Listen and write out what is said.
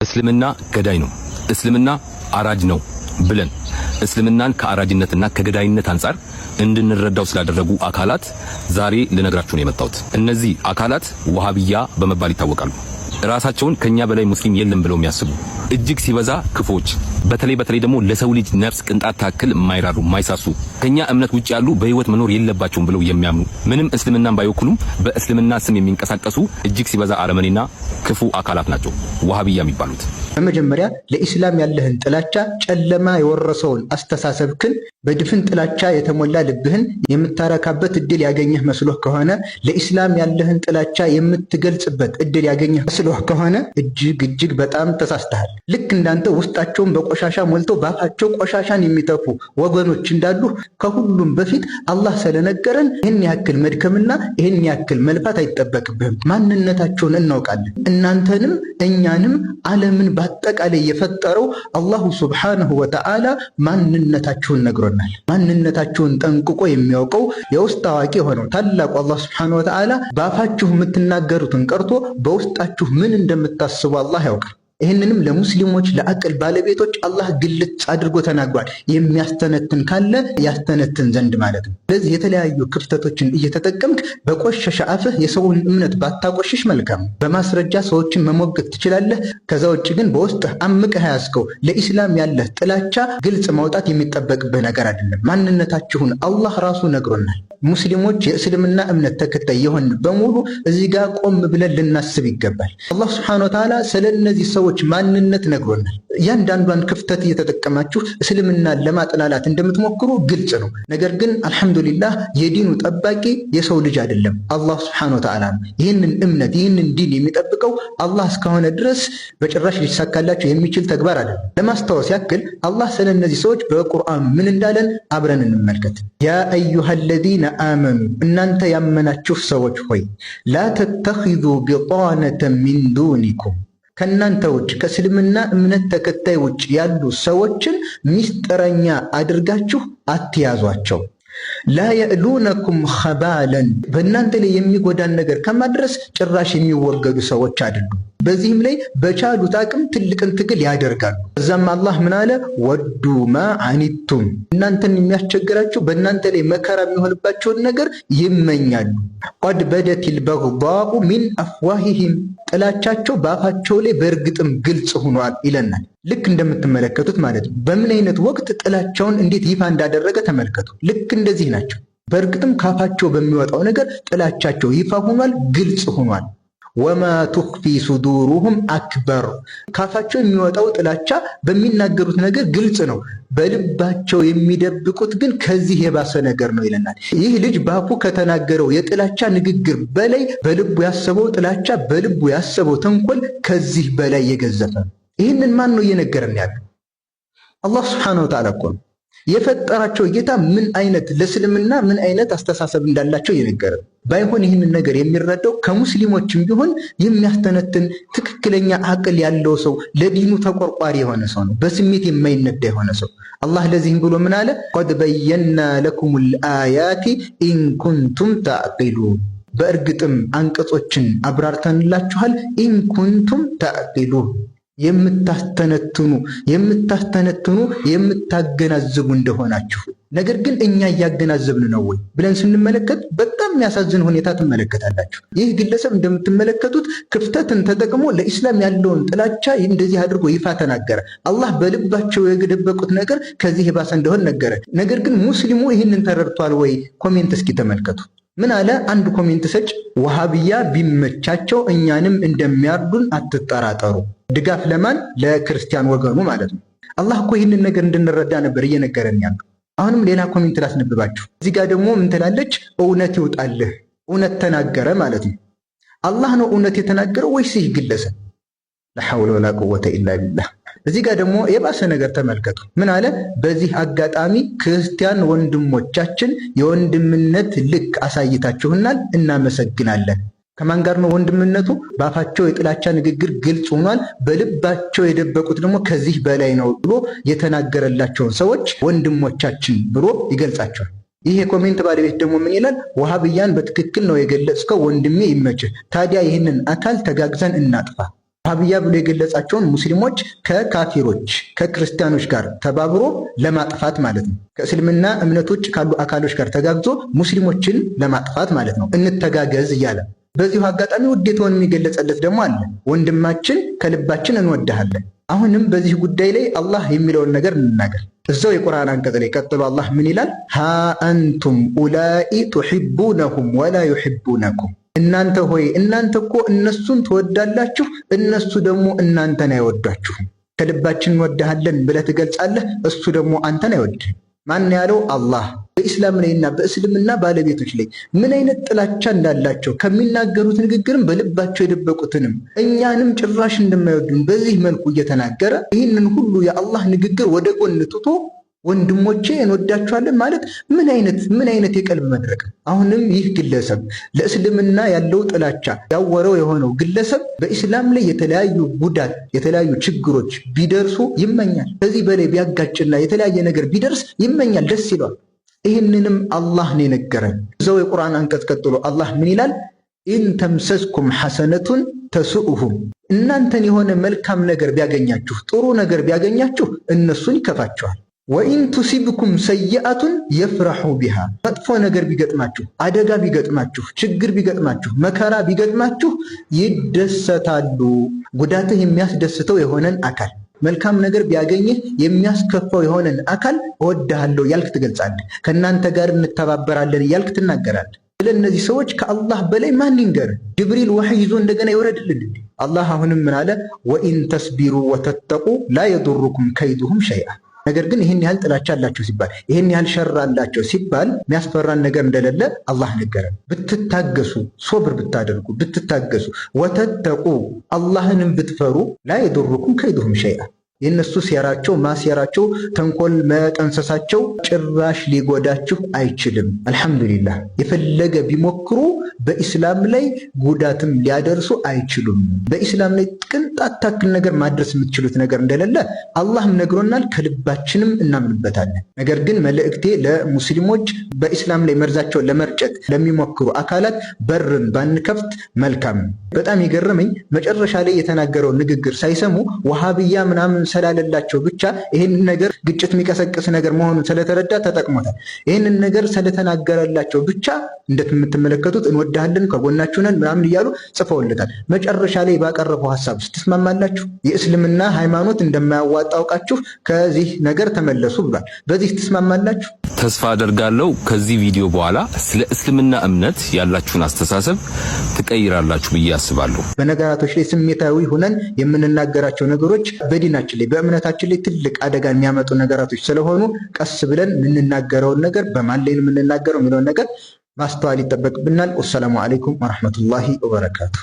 እስልምና ገዳይ ነው፣ እስልምና አራጅ ነው ብለን እስልምናን ከአራጅነትና ከገዳይነት አንፃር እንድንረዳው ስላደረጉ አካላት ዛሬ ልነግራችሁ ነው የመጣሁት። እነዚህ አካላት ወሃቢያ በመባል ይታወቃሉ። ራሳቸውን ከኛ በላይ ሙስሊም የለም ብለው የሚያስቡ እጅግ ሲበዛ ክፎች፣ በተለይ ደግሞ ለሰው ልጅ ነፍስ ቅንጣት ታክል የማይራሩ የማይሳሱ ከኛ እምነት ውጭ ያሉ በህይወት መኖር የለባቸውም ብለው የሚያምኑ ምንም እስልምናን ባይወክሉም በእስልምና ስም የሚንቀሳቀሱ እጅግ ሲበዛ አረመኔና ክፉ አካላት ናቸው ወሃቢያ የሚባሉት። በመጀመሪያ ለኢስላም ያለህን ጥላቻ ጨለማ የወረሰውን አስተሳሰብክን በድፍን ጥላቻ የተሞላ ልብህን የምታረካበት እድል ያገኘህ መስሎህ ከሆነ ለኢስላም ያለህን ጥላቻ የምትገልጽበት እድል ያገኘህ መስሎህ ከሆነ እጅግ በጣም ተሳስተሃል። ልክ እንዳንተ ውስጣቸውን በቆሻሻ ሞልተው ባፋቸው ቆሻሻን የሚተፉ ወገኖች እንዳሉ ከሁሉም በፊት አላህ ስለነገረን ይህን ያክል መድከምና ይህን ያክል መልፋት አይጠበቅብህም። ማንነታቸውን እናውቃለን። እናንተንም እኛንም ዓለምን በአጠቃላይ የፈጠረው አላሁ ሱብሓነሁ ወተዓላ ማንነታችሁን ነግሮናል። ማንነታችሁን ጠንቅቆ የሚያውቀው የውስጥ አዋቂ የሆነው ታላቁ አላህ ሱብሓነሁ ወተዓላ በአፋችሁ የምትናገሩትን ቀርቶ በውስጣችሁ ምን እንደምታስቡ አላህ ያውቃል። ይህንንም ለሙስሊሞች ለአቅል ባለቤቶች አላህ ግልጽ አድርጎ ተናግሯል። የሚያስተነትን ካለ ያስተነትን ዘንድ ማለት ነው። ስለዚህ የተለያዩ ክፍተቶችን እየተጠቀምክ በቆሸሸ አፍህ የሰውን እምነት ባታቆሽሽ መልካም። በማስረጃ ሰዎችን መሞገት ትችላለህ። ከዛ ውጭ ግን በውስጥህ አምቀህ ያዝከው ለኢስላም ያለህ ጥላቻ ግልጽ ማውጣት የሚጠበቅብህ ነገር አይደለም። ማንነታችሁን አላህ ራሱ ነግሮናል። ሙስሊሞች የእስልምና እምነት ተከታይ የሆን በሙሉ እዚህ ጋር ቆም ብለን ልናስብ ይገባል። አላህ ሱብሓነሁ ወተዓላ ስለነዚህ ሰዎች ማንነት ነግሮናል። እያንዳንዷን ክፍተት እየተጠቀማችሁ እስልምናን ለማጥላላት እንደምትሞክሩ ግልጽ ነው። ነገር ግን አልሐምዱሊላህ የዲኑ ጠባቂ የሰው ልጅ አይደለም፣ አላህ ሱብሓነሁ ወተዓላ ነው። ይህንን እምነት ይህንን ዲን የሚጠብቀው አላህ እስከሆነ ድረስ በጭራሽ ሊሳካላቸው የሚችል ተግባር አይደለም። ለማስታወስ ያክል አላህ ስለነዚህ ሰዎች በቁርአኑ ምን እንዳለን አብረን እንመልከት። ያ አዩሃለዚነ አመኑ እናንተ ያመናችሁ ሰዎች ሆይ ላ ተተኺዙ ቢጣነተን ሚን ዱኒኩም ከእናንተ ውጭ ከእስልምና እምነት ተከታይ ውጭ ያሉ ሰዎችን ሚስጥረኛ አድርጋችሁ አትያዟቸው። ላ የእሉነኩም ኸባለን በእናንተ ላይ የሚጎዳን ነገር ከማድረስ ጭራሽ የሚወገዱ ሰዎች አይደሉም። በዚህም ላይ በቻሉት አቅም ትልቅን ትግል ያደርጋሉ። እዛም አላህ ምን አለ? ወዱ ማ አኒቱም እናንተን የሚያስቸግራችሁ በእናንተ ላይ መከራ የሚሆንባቸውን ነገር ይመኛሉ። ቀድ በደቲል በግዳኡ ሚን አፍዋሂሂም ጥላቻቸው በአፋቸው ላይ በእርግጥም ግልጽ ሆኗል ይለናል። ልክ እንደምትመለከቱት ማለት ነው። በምን አይነት ወቅት ጥላቻውን እንዴት ይፋ እንዳደረገ ተመልከቱ። ልክ እንደዚህ ናቸው። በእርግጥም ካፋቸው በሚወጣው ነገር ጥላቻቸው ይፋ ሆኗል፣ ግልጽ ሆኗል። ወማ ቱኽፊ ሱዱሩሁም አክበር ካፋቸው የሚወጣው ጥላቻ በሚናገሩት ነገር ግልጽ ነው። በልባቸው የሚደብቁት ግን ከዚህ የባሰ ነገር ነው ይለናል። ይህ ልጅ በአፉ ከተናገረው የጥላቻ ንግግር በላይ በልቡ ያሰበው ጥላቻ፣ በልቡ ያሰበው ተንኮል ከዚህ በላይ የገዘፈ ነው። ይህንን ማን ነው እየነገረን ያለው? አላህ ሱብሓነሁ ወተዓላ እኮ ነው። የፈጠራቸው ጌታ ምን አይነት ለእስልምና ምን አይነት አስተሳሰብ እንዳላቸው እየነገረን። ባይሆን ይህንን ነገር የሚረዳው ከሙስሊሞችም ቢሆን የሚያስተነትን ትክክለኛ አቅል ያለው ሰው፣ ለዲኑ ተቆርቋሪ የሆነ ሰው ነው። በስሜት የማይነዳ የሆነ ሰው። አላህ ለዚህም ብሎ ምን አለ? ቀድ በየና ለኩሙል አያቲ ኢንኩንቱም ተዕቂሉን በእርግጥም አንቀጾችን አብራርተንላችኋል። ኢንኩንቱም ተዕቂሉን የምታስተነትኑ የምታገናዝቡ እንደሆናችሁ። ነገር ግን እኛ እያገናዘብን ነው ወይ ብለን ስንመለከት በጣም የሚያሳዝን ሁኔታ ትመለከታላችሁ። ይህ ግለሰብ እንደምትመለከቱት ክፍተትን ተጠቅሞ ለኢስላም ያለውን ጥላቻ እንደዚህ አድርጎ ይፋ ተናገረ። አላህ በልባቸው የደበቁት ነገር ከዚህ የባሰ እንደሆን ነገረ። ነገር ግን ሙስሊሙ ይህንን ተረድቷል ወይ? ኮሜንት እስኪ ተመልከቱ። ምን አለ አንድ ኮሜንት ሰጭ? ወሃቢያ ቢመቻቸው እኛንም እንደሚያርዱን አትጠራጠሩ። ድጋፍ ለማን? ለክርስቲያን ወገኑ ማለት ነው። አላህ እኮ ይህንን ነገር እንድንረዳ ነበር እየነገረን ያለው። አሁንም ሌላ ኮሜንት ላስነብባችሁ። እዚህ ጋር ደግሞ ምን ትላለች? እውነት ይውጣልህ። እውነት ተናገረ ማለት ነው። አላህ ነው እውነት የተናገረው ወይስ ይህ ግለሰብ? ለሐውለ ወላ ቁወተ ኢላ ቢላህ። እዚህ ጋር ደግሞ የባሰ ነገር ተመልከቱ። ምን አለ? በዚህ አጋጣሚ ክርስቲያን ወንድሞቻችን የወንድምነት ልክ አሳይታችሁናል፣ እናመሰግናለን። ከማን ጋር ነው ወንድምነቱ? በአፋቸው የጥላቻ ንግግር ግልጽ ሆኗል፣ በልባቸው የደበቁት ደግሞ ከዚህ በላይ ነው ብሎ የተናገረላቸውን ሰዎች ወንድሞቻችን ብሎ ይገልጻቸዋል። ይህ የኮሜንት ባለቤት ደግሞ ምን ይላል? ወሃብያን በትክክል ነው የገለጽከው ወንድሜ፣ ይመችህ። ታዲያ ይህንን አካል ተጋግዘን እናጥፋ። ወሃቢያ ብሎ የገለጻቸውን ሙስሊሞች ከካፊሮች ከክርስቲያኖች ጋር ተባብሮ ለማጥፋት ማለት ነው። ከእስልምና እምነቶች ካሉ አካሎች ጋር ተጋግዞ ሙስሊሞችን ለማጥፋት ማለት ነው። እንተጋገዝ እያለ በዚሁ አጋጣሚ ውዴታውን የሚገለጸለት ደግሞ አለ። ወንድማችን ከልባችን እንወድሃለን። አሁንም በዚህ ጉዳይ ላይ አላህ የሚለውን ነገር እንናገር። እዛው የቁርአን አንቀጽ ላይ ቀጥሎ አላህ ምን ይላል? ሃ አንቱም ኡላኢ ቱሒቡነሁም ወላ ዩሒቡነኩም። እናንተ ሆይ እናንተ እኮ እነሱን ትወዳላችሁ፣ እነሱ ደግሞ እናንተን አይወዷችሁም። ከልባችን እንወድሃለን ብለህ ትገልጻለህ፣ እሱ ደግሞ አንተን አይወድህም። ማን ያለው? አላህ። በኢስላም ላይና በእስልምና ባለቤቶች ላይ ምን አይነት ጥላቻ እንዳላቸው ከሚናገሩት ንግግርም በልባቸው የደበቁትንም እኛንም ጭራሽ እንደማይወዱን በዚህ መልኩ እየተናገረ ይህንን ሁሉ የአላህ ንግግር ወደ ጎን ትቶ ወንድሞቼ እንወዳቸዋለን ማለት ምን አይነት የቀልብ መድረቅ። አሁንም ይህ ግለሰብ ለእስልምና ያለው ጥላቻ ያወረው የሆነው ግለሰብ በኢስላም ላይ የተለያዩ ጉዳት የተለያዩ ችግሮች ቢደርሱ ይመኛል። ከዚህ በላይ ቢያጋጭና የተለያየ ነገር ቢደርስ ይመኛል፣ ደስ ይለዋል። ይህንንም አላህ ነው የነገረን። እዛው የቁርአን አንቀጽ ቀጥሎ አላህ ምን ይላል? ኢን ተምሰስኩም ሐሰነቱን ተስኡሁም። እናንተን የሆነ መልካም ነገር ቢያገኛችሁ ጥሩ ነገር ቢያገኛችሁ እነሱን ይከፋቸዋል። ወኢን ቱሲብኩም ሰይአቱን የፍረሑ ቢሃ። መጥፎ ነገር ቢገጥማችሁ፣ አደጋ ቢገጥማችሁ፣ ችግር ቢገጥማችሁ፣ መከራ ቢገጥማችሁ ይደሰታሉ። ጉዳትህ የሚያስደስተው የሆነን አካል መልካም ነገር ቢያገኝህ የሚያስከፋው የሆነን አካል እወድሃለሁ ያልክ ትገልጻለህ። ከእናንተ ጋር እንተባበራለን እያልክ ትናገራለህ። ስለነዚህ ሰዎች ከአላህ በላይ ማን ይንገር? ጅብሪል ወሕይ ይዞ እንደገና ይወረድልን። አላህ አሁንም ምን አለ? ወኢን ተስቢሩ ወተተቁ ላ የዱሩኩም ከይዱሁም ሸይአ። ነገር ግን ይህን ያህል ጥላቻ አላቸው ሲባል ይህን ያህል ሸር አላቸው ሲባል የሚያስፈራን ነገር እንደሌለ አላህ ነገረን። ብትታገሱ፣ ሶብር ብታደርጉ፣ ብትታገሱ፣ ወተተቁ አላህንም ብትፈሩ ላ የዱሩኩም ከይዱሁም ሸይአ። የእነሱ ሴራቸው ማሴራቸው ተንኮል መጠንሰሳቸው ጭራሽ ሊጎዳችሁ አይችልም። አልሐምዱሊላህ የፈለገ ቢሞክሩ በኢስላም ላይ ጉዳትም ሊያደርሱ አይችሉም። በኢስላም ላይ ቅንጣት ታክል ነገር ማድረስ የምትችሉት ነገር እንደሌለ አላህም ነግሮናል፣ ከልባችንም እናምንበታለን። ነገር ግን መልእክቴ ለሙስሊሞች በኢስላም ላይ መርዛቸውን ለመርጨት ለሚሞክሩ አካላት በርን ባንከፍት መልካም። በጣም የገረመኝ መጨረሻ ላይ የተናገረው ንግግር ሳይሰሙ ወሃቢያ ምናምን ስላለላቸው ብቻ ይህንን ነገር ግጭት የሚቀሰቅስ ነገር መሆኑን ስለተረዳ ተጠቅሞታል። ይህንን ነገር ስለተናገረላቸው ብቻ እንደምትመለከቱት እንወዳለን ከጎናችሁ ነን ምናምን እያሉ ጽፈውለታል። መጨረሻ ላይ ባቀረበው ሐሳብ ትስማማላችሁ? የእስልምና ሃይማኖት እንደማያዋጣ አውቃችሁ ከዚህ ነገር ተመለሱ ብሏል። በዚህ ትስማማላችሁ? ተስፋ አደርጋለሁ ከዚህ ቪዲዮ በኋላ ስለ እስልምና እምነት ያላችሁን አስተሳሰብ ትቀይራላችሁ ብዬ አስባለሁ። በነገራቶች ላይ ስሜታዊ ሆነን የምንናገራቸው ነገሮች በዲናችን ላይ በእምነታችን ላይ ትልቅ አደጋ የሚያመጡ ነገራቶች ስለሆኑ ቀስ ብለን የምንናገረውን ነገር በማን ላይ የምንናገረው የሚለውን ነገር ማስተዋል ይጠበቅብናል። ወሰላሙ አለይኩም ወራህመቱላሂ ወበረካቱ።